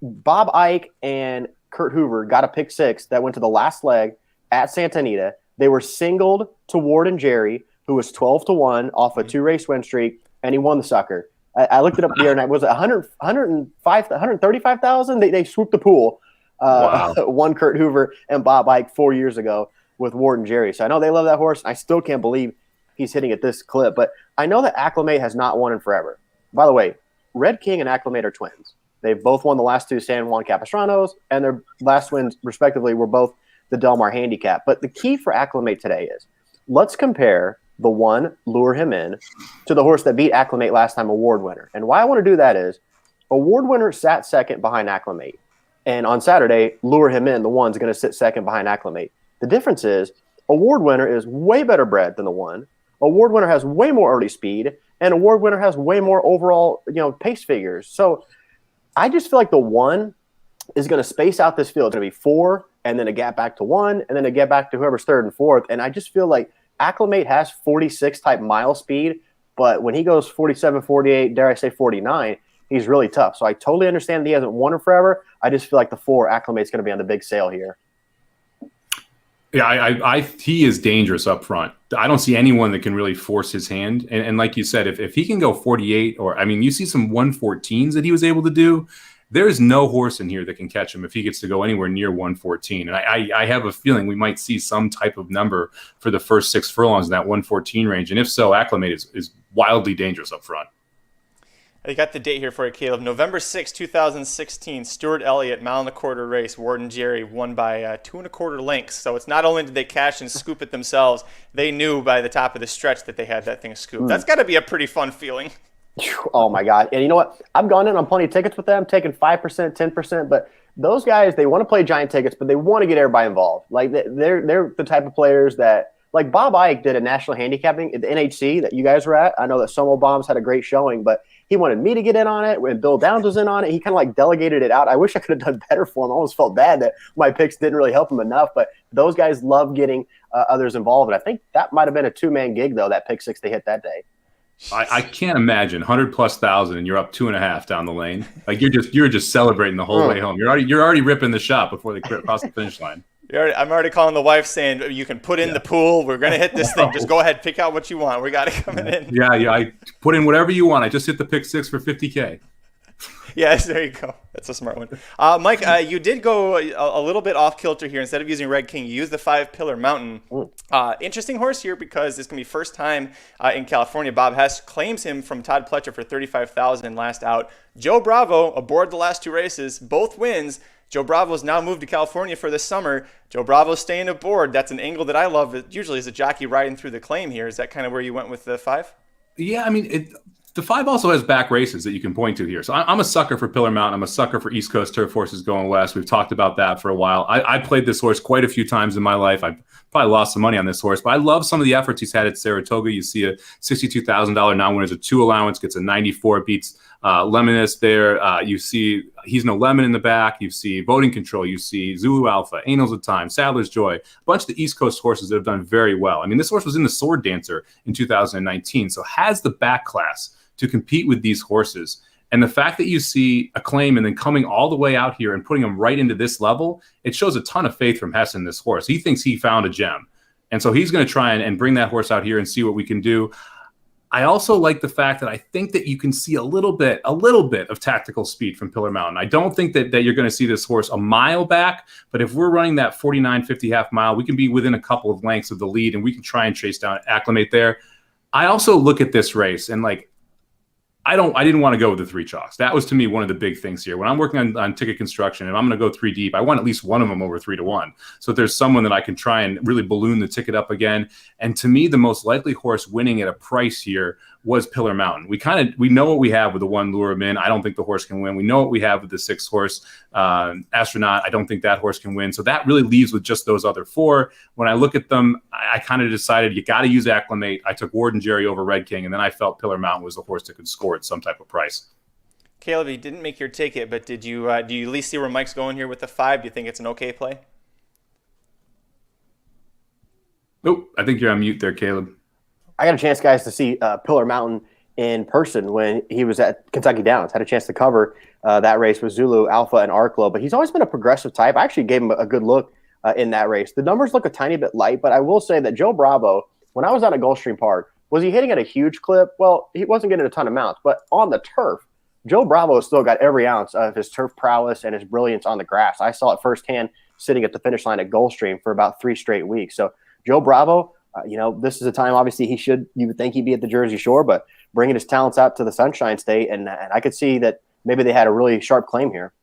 Bob Ike and Kurt Hoover got a pick 6 that went to the last leg at Santa Anita. They were singled to Warden Jerry, who was 12-1 off a 2-race win streak, and he won the sucker. I looked it up the other night. Was it 135,000? They swooped the pool. Wow. Won Kurt Hoover and Bob Ike 4 years ago with Warden Jerry. So I know they love that horse. I still can't believe he's hitting at this clip. But I know that Acclimate has not won in forever. By the way, Red King and Acclimate are twins. They've both won the last 2 San Juan Capistranos, and their last wins, respectively, were both the Del Mar Handicap. But the key for Acclimate today is let's compare the one, Lure Him In, to the horse that beat Acclimate last time, Award Winner. And why I want to do that is Award Winner sat second behind Acclimate. And on Saturday, Lure Him In, the one's going to sit second behind Acclimate. The difference is Award Winner is way better bred than the one. Award Winner has way more early speed, and Award Winner has way more overall, pace figures. So I just feel like the one is going to space out this field. It's going to be 4, and then a gap back to 1, and then a gap back to whoever's 3rd and 4th. And I just feel like Acclimate has 46 type mile speed, but when he goes 47, 48, dare I say 49, he's really tough. So I totally understand that he hasn't won in forever. I just feel like the 4, Acclimate's going to be on the big sale here. Yeah, he is dangerous up front. I don't see anyone that can really force his hand. And like you said, if he can go 48, you see some 114s that he was able to do. There is no horse in here that can catch him if he gets to go anywhere near 114. And I have a feeling we might see some type of number for the first 6 furlongs in that 114 range. And if so, Acclimate is wildly dangerous up front. I got the date here for you, Caleb. November 6, 2016, Stuart Elliott, mile and a quarter race. Warden Jerry won by 2 1/4 lengths. So it's not only did they cash and scoop it themselves, they knew by the top of the stretch that they had that thing scooped. That's got to be a pretty fun feeling. Oh, my God. And you know what? I've gone in on plenty of tickets with them, taking 5%, 10%. But those guys, they want to play giant tickets, but they want to get everybody involved. Like, they're the type of players that – like Bob Ike did a national handicapping at the NHC that you guys were at. I know that Somo Bombs had a great showing, but he wanted me to get in on it. When Bill Downs was in on it, he kind of like delegated it out. I wish I could have done better for him. I almost felt bad that my picks didn't really help him enough. But those guys love getting others involved. And I think that might have been a 2-man gig, though, that pick 6 they hit that day. I can't imagine 100,000+ and you're up 2.5 down the lane. Like you're just celebrating the whole way home. You're already ripping the shot before they cross the finish line. I'm already calling the wife saying, you can put in the pool. We're going to hit this thing. Just go ahead, pick out what you want. We got it coming in. Yeah. I put in whatever you want. I just hit the pick 6 for $50K. Yes, there you go. That's a smart one. Mike, you did go a little bit off kilter here. Instead of using Red King, you used the 5-Pillar Mountain. Interesting horse here because it's going to be first time in California. Bob Hess claims him from Todd Pletcher for $35,000 last out. Joe Bravo aboard the last 2 races, both wins. Joe Bravo's now moved to California for the summer. Joe Bravo's staying aboard. That's an angle that I love. It usually is a jockey riding through the claim here. Is that kind of where you went with the 5? Yeah, the 5 also has back races that you can point to here. So I'm a sucker for Pillar Mountain. I'm a sucker for East Coast turf horses going west. We've talked about that for a while. I played this horse quite a few times in my life. I probably lost some money on this horse, but I love some of the efforts he's had at Saratoga. You see a $62,000 non-winners, a 2 allowance, gets a 94, beats Lemonis there. You see He's No Lemon in the back. You see Voting Control. You see Zulu Alpha, Angels of Time, Sadler's Joy, a bunch of the East Coast horses that have done very well. This horse was in the Sword Dancer in 2019, so has the back class to compete with these horses. And the fact that you see Acclaim and then coming all the way out here and putting him right into this level, it shows a ton of faith from Hess in this horse. He thinks he found a gem. And so he's going to try and bring that horse out here and see what we can do. I also like the fact that I think that you can see a little bit of tactical speed from Pillar Mountain. I don't think that you're going to see this horse a mile back, but if we're running that 49.50 half mile, we can be within a couple of lengths of the lead, and we can try and chase down Acclimate there. I also look at this race and I didn't want to go with the 3 chalks. That was, to me, one of the big things here. When I'm working on ticket construction, if I'm going to go 3 deep, I want at least one of them over 3-1. So if there's someone that I can try and really balloon the ticket up again. And to me, the most likely horse winning at a price here was Pillar Mountain. We know what we have with the 1 Lure Him In. I don't think the horse can win. We know what we have with the 6 horse Astronaut. I don't think that horse can win. So that really leaves with just those other 4. When I look at them, I kind of decided you got to use Acclimate. I took Warden Jerry over Red King, and then I felt Pillar Mountain was the horse that could score at some type of price. Caleb, you didn't make your ticket, but do you at least see where Mike's going here with the 5? Do you think it's an okay play? Oh, I think you're on mute there, Caleb. I got a chance, guys, to see Pillar Mountain in person when he was at Kentucky Downs. Had a chance to cover that race with Zulu, Alpha, and Arklow. But he's always been a progressive type. I actually gave him a good look in that race. The numbers look a tiny bit light, but I will say that Joe Bravo, when I was out at Gulfstream Park, was he hitting at a huge clip? Well, he wasn't getting a ton of mounts, but on the turf, Joe Bravo still got every ounce of his turf prowess and his brilliance on the grass. I saw it firsthand sitting at the finish line at Gulfstream for about 3 straight weeks. So Joe Bravo, this is a time, obviously, you would think he'd be at the Jersey Shore, but bringing his talents out to the Sunshine State, and I could see that maybe they had a really sharp claim here.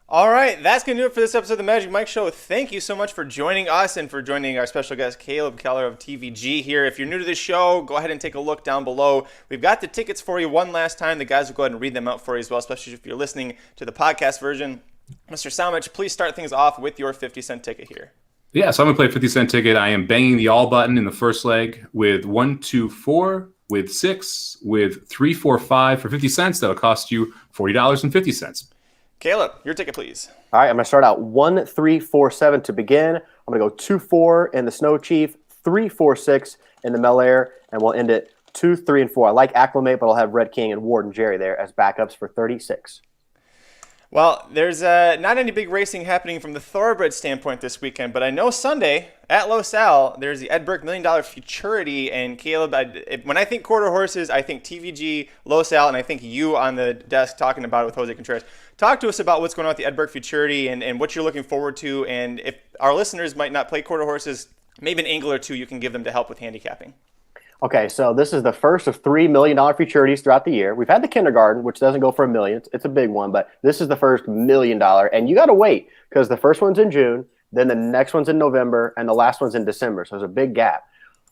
All right, that's going to do it for this episode of the Magic Mike Show. Thank you so much for joining us and for joining our special guest, Caleb Keller of TVG here. If you're new to this show, go ahead and take a look down below. We've got the tickets for you one last time. The guys will go ahead and read them out for you as well, especially if you're listening to the podcast version. Mr. Salmich, please start things off with your 50-cent ticket here. Yeah, so I'm going to play a 50-cent ticket. I am banging the all button in the first leg with 1, 2, 4, with 6, with 3, 4, 5 for 50 cents. That'll cost you $40.50. Caleb, your ticket, please. All right, I'm going to start out 1, 3, 4, 7 to begin. I'm going to go 2, 4 in the Snow Chief, 3, 4, 6 in the Melair, and we'll end it 2, 3, and 4. I like Acclimate, but I'll have Red King and Warden Jerry there as backups for 36. Well, there's not any big racing happening from the thoroughbred standpoint this weekend, but I know Sunday at Los Al, there's the Ed Burke $1 Million Futurity, and Caleb, when I think quarter horses, I think TVG, Los Al, and I think you on the desk talking about it with Jose Contreras. Talk to us about what's going on with the Ed Burke Futurity and what you're looking forward to, and if our listeners might not play quarter horses, maybe an angle or two you can give them to help with handicapping. Okay, so this is the first of $3 million futurities throughout the year. We've had the kindergarten, which doesn't go for $1 million. It's a big one, but this is the first $1 million. And you got to wait because the first one's in June, then the next one's in November, and the last one's in December. So there's a big gap.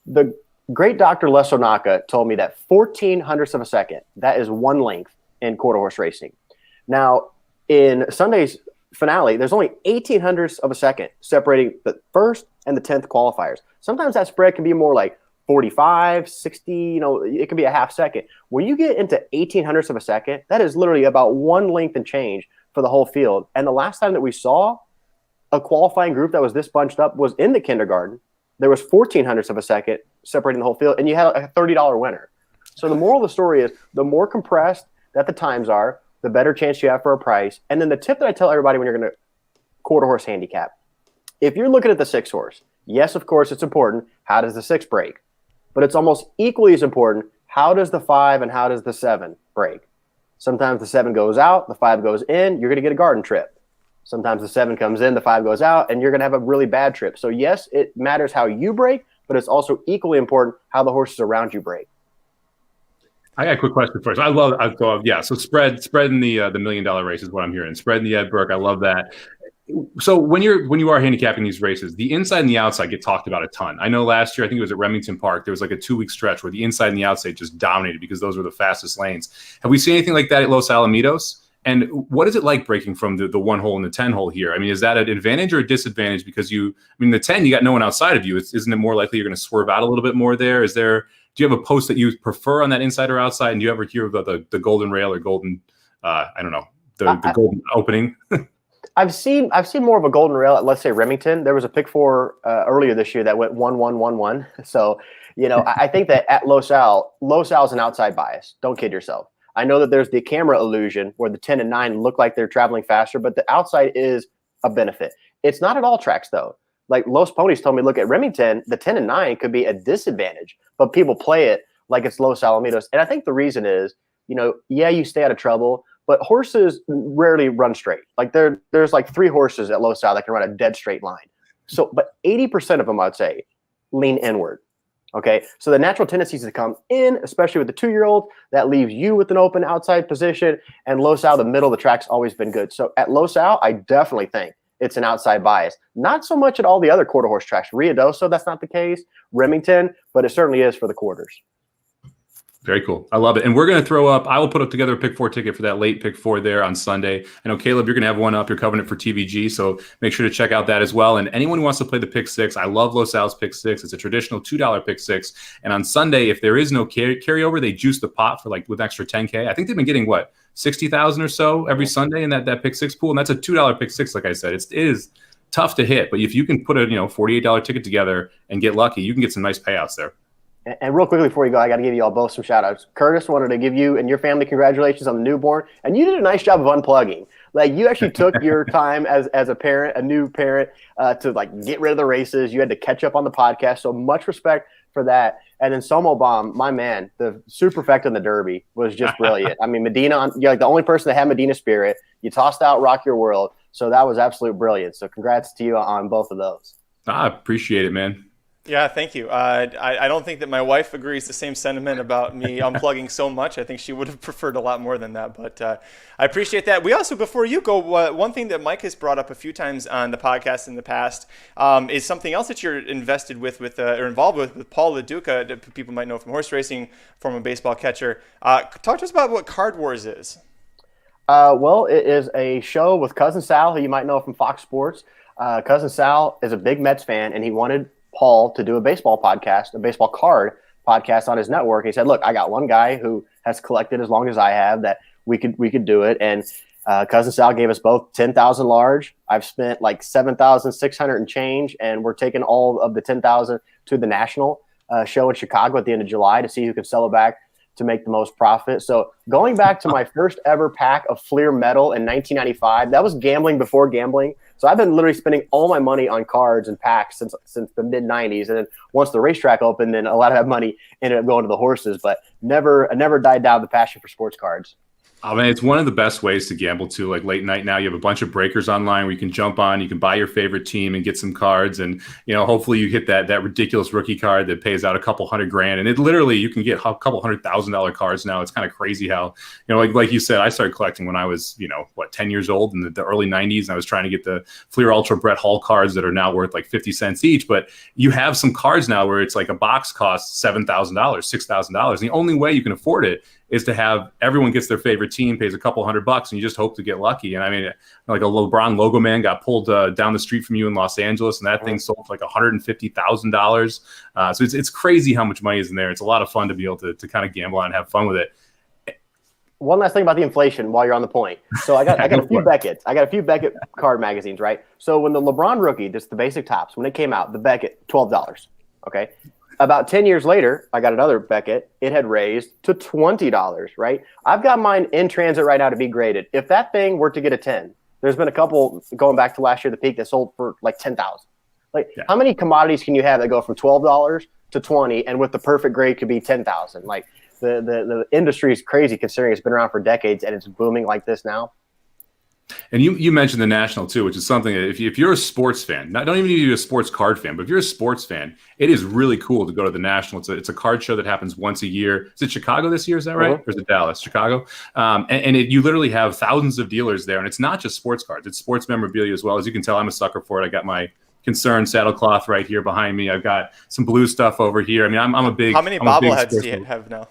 The great Dr. Les Onaka told me that 14 hundredths of a second, that is one length in quarter horse racing. Now, in Sunday's finale, there's only 18 hundredths of a second separating the first and the 10th qualifiers. Sometimes that spread can be more like 45, 60, it could be a half second. When you get into 18 hundredths of a second, that is literally about one length and change for the whole field. And the last time that we saw a qualifying group that was this bunched up was in the kindergarten. There was 14 hundredths of a second separating the whole field, and you had a $30 winner. So the moral of the story is the more compressed that the times are, the better chance you have for a price. And then the tip that I tell everybody when you're going to quarter horse handicap, if you're looking at the 6 horse, yes, of course, it's important. How does the 6 break? But it's almost equally as important, how does the 5 and how does the 7 break? Sometimes the 7 goes out, the 5 goes in, you're going to get a garden trip. Sometimes the 7 comes in, the 5 goes out, and you're going to have a really bad trip. So yes, it matters how you break, but it's also equally important how the horses around you break. I got a quick question first. So spread in the $1 million race is what I'm hearing. Spread in the Ed Burke, I love that. So when you are handicapping these races, the inside and the outside get talked about a ton. I know last year, I think it was at Remington Park, there was like a 2-week stretch where the inside and the outside just dominated because those were the fastest lanes. Have we seen anything like that at Los Alamitos? And what is it like breaking from the 1 hole and the 10 hole here? I mean, is that an advantage or a disadvantage? Because the 10, you got no one outside of you. Isn't it more likely you're going to swerve out a little bit more there? Do you have a post that you prefer on that inside or outside? And do you ever hear about the golden rail or golden, the golden opening? I've seen more of a golden rail at, let's say, Remington. There was a pick 4 earlier this year that went 1-1-1-1. So, I think that at Los Al is an outside bias. Don't kid yourself. I know that there's the camera illusion where the 10 and 9 look like they're traveling faster, but the outside is a benefit. It's not at all tracks, though. like Los Ponies told me, look at Remington, the 10 and 9 could be a disadvantage, but people play it like it's Los Alamitos. And I think the reason is, you stay out of trouble, but horses rarely run straight. Like there's like 3 horses at Los Al that can run a dead straight line. So, but 80% of them, I'd say, lean inward. Okay. So the natural tendency is to come in, especially with the 2-year-old, that leaves you with an open outside position. And Los Al, the middle of the track's always been good. So at Los Al, I definitely think it's an outside bias. Not so much at all the other quarter horse tracks. Ruidoso, that's not the case. Remington, but it certainly is for the quarters. Very cool. I love it. And we're going to throw up, I will put up together a pick 4 ticket for that late pick 4 there on Sunday. I know, Caleb, you're going to have one up. You're covering it for TVG. So make sure to check out that as well. And anyone who wants to play the pick 6, I love Los Al's pick 6. It's a traditional $2 pick 6. And on Sunday, if there is no carryover, they juice the pot for with extra 10K. I think they've been getting 60,000 or so every Sunday in that pick 6 pool. And that's a $2 pick 6. Like I said, it is tough to hit, but if you can put a, $48 ticket together and get lucky, you can get some nice payouts there. And real quickly before you go, I got to give you all both some shout outs. Curtis, wanted to give you and your family congratulations on the newborn. And you did a nice job of unplugging. Like, you actually took your time as a parent, a new parent, to get rid of the races. You had to catch up on the podcast. So much respect for that. And then Somo Bomb, my man, the superfecta in the Derby was just brilliant. I mean, Medina, you're the only person that had Medina spirit. You tossed out Rock Your World. So that was absolute brilliant. So congrats to you on both of those. I appreciate it, man. Yeah, thank you. I don't think that my wife agrees the same sentiment about me unplugging so much. I think she would have preferred a lot more than that, but I appreciate that. We also, before you go, one thing that Mike has brought up a few times on the podcast in the past is something else that you're invested with or involved with Paul LaDuca, that people might know from horse racing, former baseball catcher. Talk to us about what Card Wars is. Well, it is a show with Cousin Sal, who you might know from Fox Sports. Cousin Sal is a big Mets fan, and he wanted Paul to do a baseball podcast, a baseball card podcast on his network. He said, look, I got one guy who has collected as long as I have that we could do it. And Cousin Sal gave us both 10,000 large. I've spent 7,600 and change, and we're taking all of the 10,000 to the national show in Chicago at the end of July to see who can sell it back to make the most profit. So going back to my first ever pack of Fleer Metal in 1995, that was gambling before gambling. So I've been literally spending all my money on cards and packs since the mid 90s. And then once the racetrack opened, then a lot of that money ended up going to the horses, but I never died down the passion for sports cards. I mean, it's one of the best ways to gamble too. Like late night now, you have a bunch of breakers online where you can jump on, you can buy your favorite team and get some cards, and hopefully you hit that ridiculous rookie card that pays out a couple $100,000. And it literally, you can get a couple $100,000 cards now. It's kind of crazy how like you said, I started collecting when I was 10 years old in the early 90s, and I was trying to get the Fleer Ultra Brett Hall cards that are now worth 50 cents each. But you have some cards now where it's a box costs $7,000, $6,000, and the only way you can afford it is to have everyone gets their favorite team, pays a couple $100, and you just hope to get lucky. And I mean, a LeBron logo man got pulled down the street from you in Los Angeles, and that thing sold for $150,000. So it's crazy how much money is in there. It's a lot of fun to be able to kind of gamble on and have fun with it. One last thing about the inflation while you're on the point. So I got a few Beckett's. I got a few Beckett card magazines, right? So when the LeBron rookie, just the basic tops, when it came out, the Beckett, $12. Okay. About 10 years later, I got another Beckett. It had raised to $20, right? I've got mine in transit right now to be graded. If that thing were to get a 10, there's been a couple going back to last year, the peak, that sold for 10,000. How many commodities can you have that go from $12 to 20, and with the perfect grade could be 10,000? The industry is crazy considering it's been around for decades and it's booming like this now. And you mentioned the National too, which is something that if you're a sports fan, don't even need to be a sports card fan, but if you're a sports fan, it is really cool to go to the National. It's a card show that happens once a year. Is it Chicago this year? Is that right? Or is it Dallas? Chicago. You literally have thousands of dealers there, and it's not just sports cards; it's sports memorabilia as well. As you can tell, I'm a sucker for it. I got my Concern saddlecloth right here behind me. I've got some blue stuff over here. I mean, I'm a big. How many bobbleheads do you have now?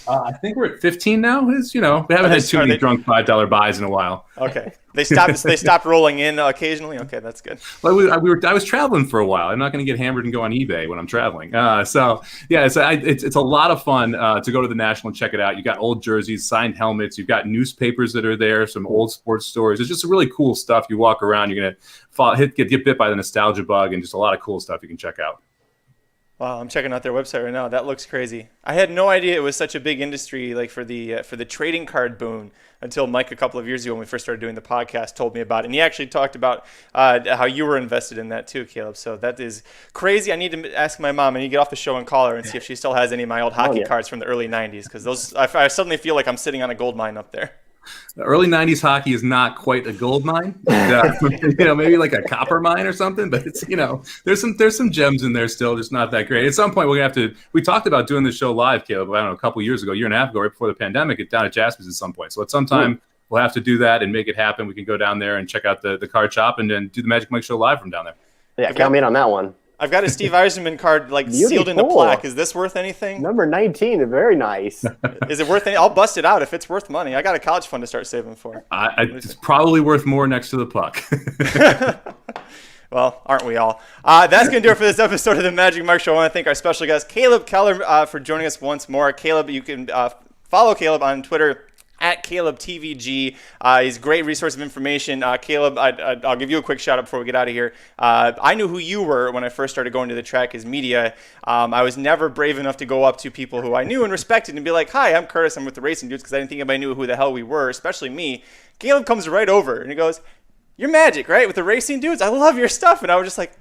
I think we're at 15 now. We haven't had too many drunk $5 buys in a while. Okay, they stopped rolling in occasionally. Okay, that's good. Well, I was traveling for a while. I'm not going to get hammered and go on eBay when I'm traveling. It's a lot of fun to go to the National and check it out. You got old jerseys, signed helmets. You've got newspapers that are there, some old sports stories. It's just really cool stuff. You walk around, you're gonna get bit by the nostalgia bug, and just a lot of cool stuff you can check out. Wow, I'm checking out their website right now. That looks crazy. I had no idea it was such a big industry, like for the trading card boom, until Mike a couple of years ago when we first started doing the podcast told me about it. And he actually talked about how you were invested in that too, Caleb. So that is crazy. I need to ask my mom. I need to get off the show and call her and see if she still has any of my old hockey cards from the early 90s, because those I suddenly feel like I'm sitting on a gold mine up there. The early 90s hockey is not quite a gold mine, maybe like a copper mine or something, but it's, there's some gems in there still, just not that great. At some point, we talked about doing this show live, Caleb, I don't know, a couple years ago, a year and a half ago, right before the pandemic, down at Jaspers at some point. So at some time, we'll have to do that and make it happen. We can go down there and check out the card shop and then do the Magic Mike show live from down there. Yeah, count me in on that one. I've got a Steve Eisenman card sealed in a plaque. Is this worth anything? Number 19, very nice. Is it worth anything? I'll bust it out if it's worth money. I got a college fund to start saving for. It's probably worth more next to the puck. Well, aren't we all? That's going to do it for this episode of the Magic Mike Show. I want to thank our special guest, Caleb Keller, for joining us once more. Caleb, you can follow Caleb on Twitter at CalebTVG. He's a great resource of information. Caleb, I'll give you a quick shout out before we get out of here. I knew who you were when I first started going to the track as media. I was never brave enough to go up to people who I knew and respected and be like, hi, I'm Curtis, I'm with the Racing Dudes, because I didn't think anybody knew who the hell we were, especially me. Caleb comes right over and he goes, you're Magic, right? With the Racing Dudes? I love your stuff. And I was just like,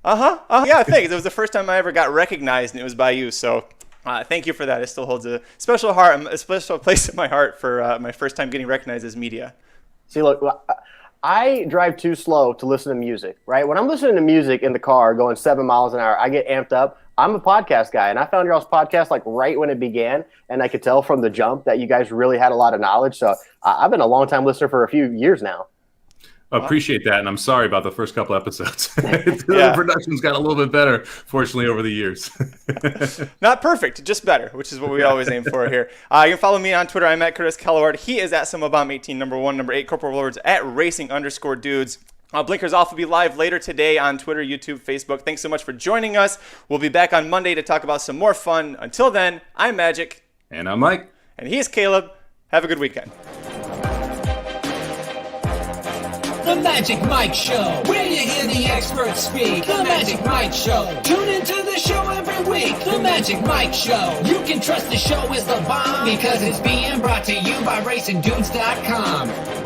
yeah, thanks. It was the first time I ever got recognized, and it was by you. So thank you for that. It still holds a special place in my heart for my first time getting recognized as media. See, look, I drive too slow to listen to music, right? When I'm listening to music in the car going 7 miles an hour, I get amped up. I'm a podcast guy, and I found your all's podcast right when it began, and I could tell from the jump that you guys really had a lot of knowledge. So I've been a long-time listener for a few years now. Appreciate that, and I'm sorry about the first couple episodes. The production's got a little bit better, fortunately, over the years. Not perfect, just better, which is what we always aim for here. You can follow me on Twitter. I'm at Curtis Kellaward. He is at SummerBomb18, number 1, number 8, Corporal Lords at Racing_Dudes. Blinkers Off will be live later today on Twitter, YouTube, Facebook. Thanks so much for joining us. We'll be back on Monday to talk about some more fun. Until then, I'm Magic. And I'm Mike. And he's Caleb. Have a good weekend. The Magic Mike Show, where you hear the experts speak. The Magic Mike Show. Tune into the show every week. The Magic Mike Show. You can trust the show is the bomb because it's being brought to you by RacingDudes.com.